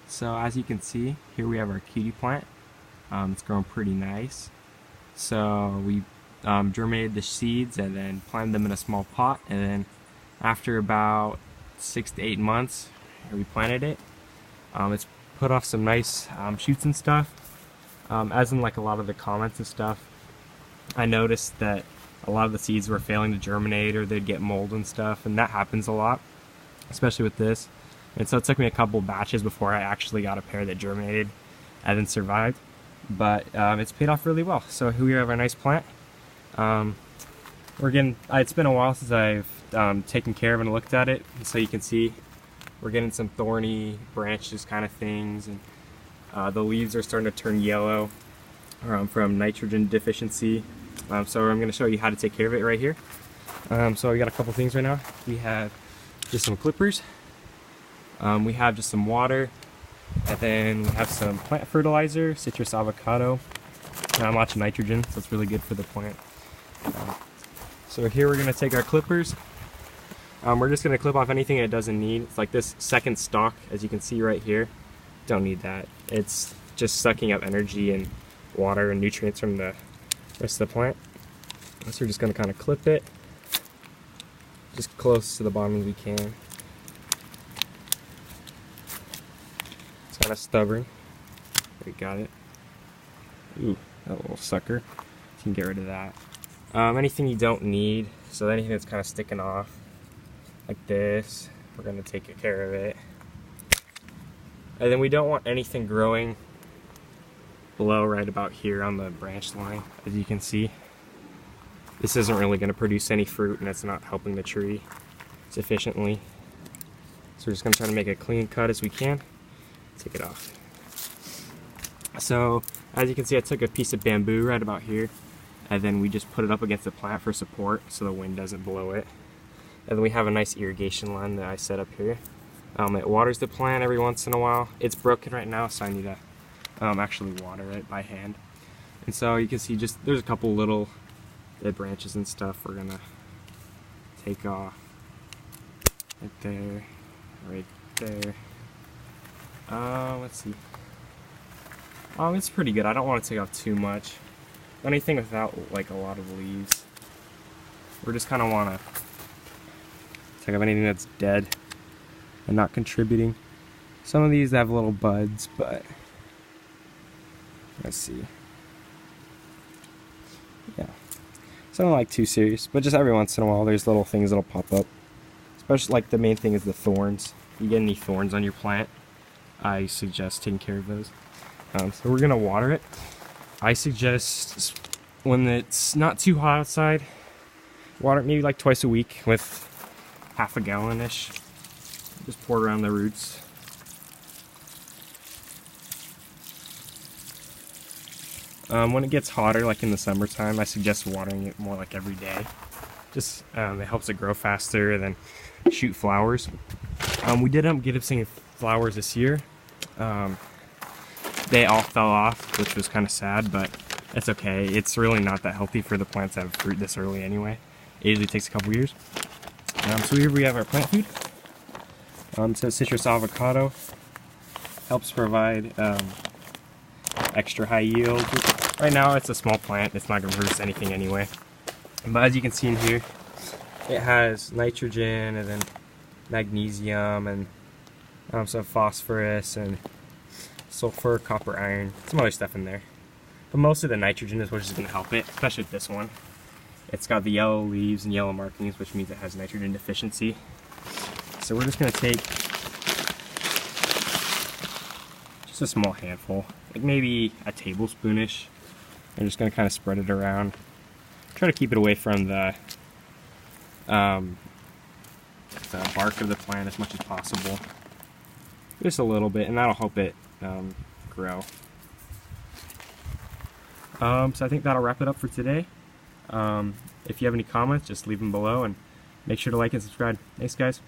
So as you can see, here we have our cutie plant. It's growing pretty nice. So we germinated the seeds and then planted them in a small pot, and then after about 6 to 8 months, we planted it. It's put off some nice shoots and stuff. As in like a lot of the comments and stuff, I noticed that a lot of the seeds were failing to germinate or they'd get mold and stuff, and that happens a lot, especially with this. And so it took me a couple batches before I actually got a pair that germinated and then survived. But it's paid off really well. So here we have our nice plant. It's been a while since I've taken care of and looked at it, and so you can see we're getting some thorny branches kind of things, and the leaves are starting to turn yellow from nitrogen deficiency. So I'm going to show you how to take care of it right here. So we got a couple things right now. We have just some clippers. We have just some water, and then we have some plant fertilizer, citrus avocado, lots of nitrogen, so it's really good for the plant. So here we're going to take our clippers. We're just going to clip off anything it doesn't need. It's like this second stalk, as you can see right here. Don't need that. It's just sucking up energy and water and nutrients from the rest of the plant. So we're just going to kind of clip it just close to the bottom as we can. It's kind of stubborn. We got it. Ooh, that little sucker. You can get rid of that. Anything you don't need, so anything that's kind of sticking off, like this, we're going to take care of it. And then we don't want anything growing below right about here on the branch line, as you can see. This isn't really going to produce any fruit, and it's not helping the tree sufficiently. So we're just going to try to make a clean cut as we can. Take it off. So as you can see, I took a piece of bamboo right about here, and then we just put it up against the plant for support so the wind doesn't blow it. And then we have a nice irrigation line that I set up here. It waters the plant every once in a while. It's broken right now, so I need to actually water it by hand. And so you can see just there's a couple little dead branches and stuff we're gonna take off. Right there, right there. Let's see. It's pretty good. I don't want to take off too much. Anything without like a lot of leaves. We just kind of want to take off anything that's dead and not contributing. Some of these have little buds, but let's see. Yeah, something like too serious, but just every once in a while there's little things that'll pop up. Especially like the main thing is the thorns. If you get any thorns on your plant, I suggest taking care of those. So we're gonna water it. I suggest when it's not too hot outside, water it maybe like twice a week with half a gallon-ish. Just pour it around the roots. When it gets hotter, like in the summertime, I suggest watering it more like every day. Just it helps it grow faster and then shoot flowers. We did end up getting some flowers this year. They all fell off, which was kind of sad, but it's okay. It's really not that healthy for the plants to have fruit this early anyway. It usually takes a couple years. So here we have our plant food. So citrus avocado helps provide extra high yield. Right now it's a small plant, it's not going to produce anything anyway. But as you can see in here, it has nitrogen and then magnesium and some phosphorus and sulfur, copper, iron, some other stuff in there. But most of the nitrogen is what's going to help it, especially with this one. It's got the yellow leaves and yellow markings, which means it has nitrogen deficiency. So we're just going to take just a small handful, like maybe a tablespoonish. I'm just going to kind of spread it around. Try to keep it away from the bark of the plant as much as possible. Just a little bit, and that'll help it grow. So I think that'll wrap it up for today. If you have any comments, just leave them below, and make sure to like and subscribe. Thanks, guys.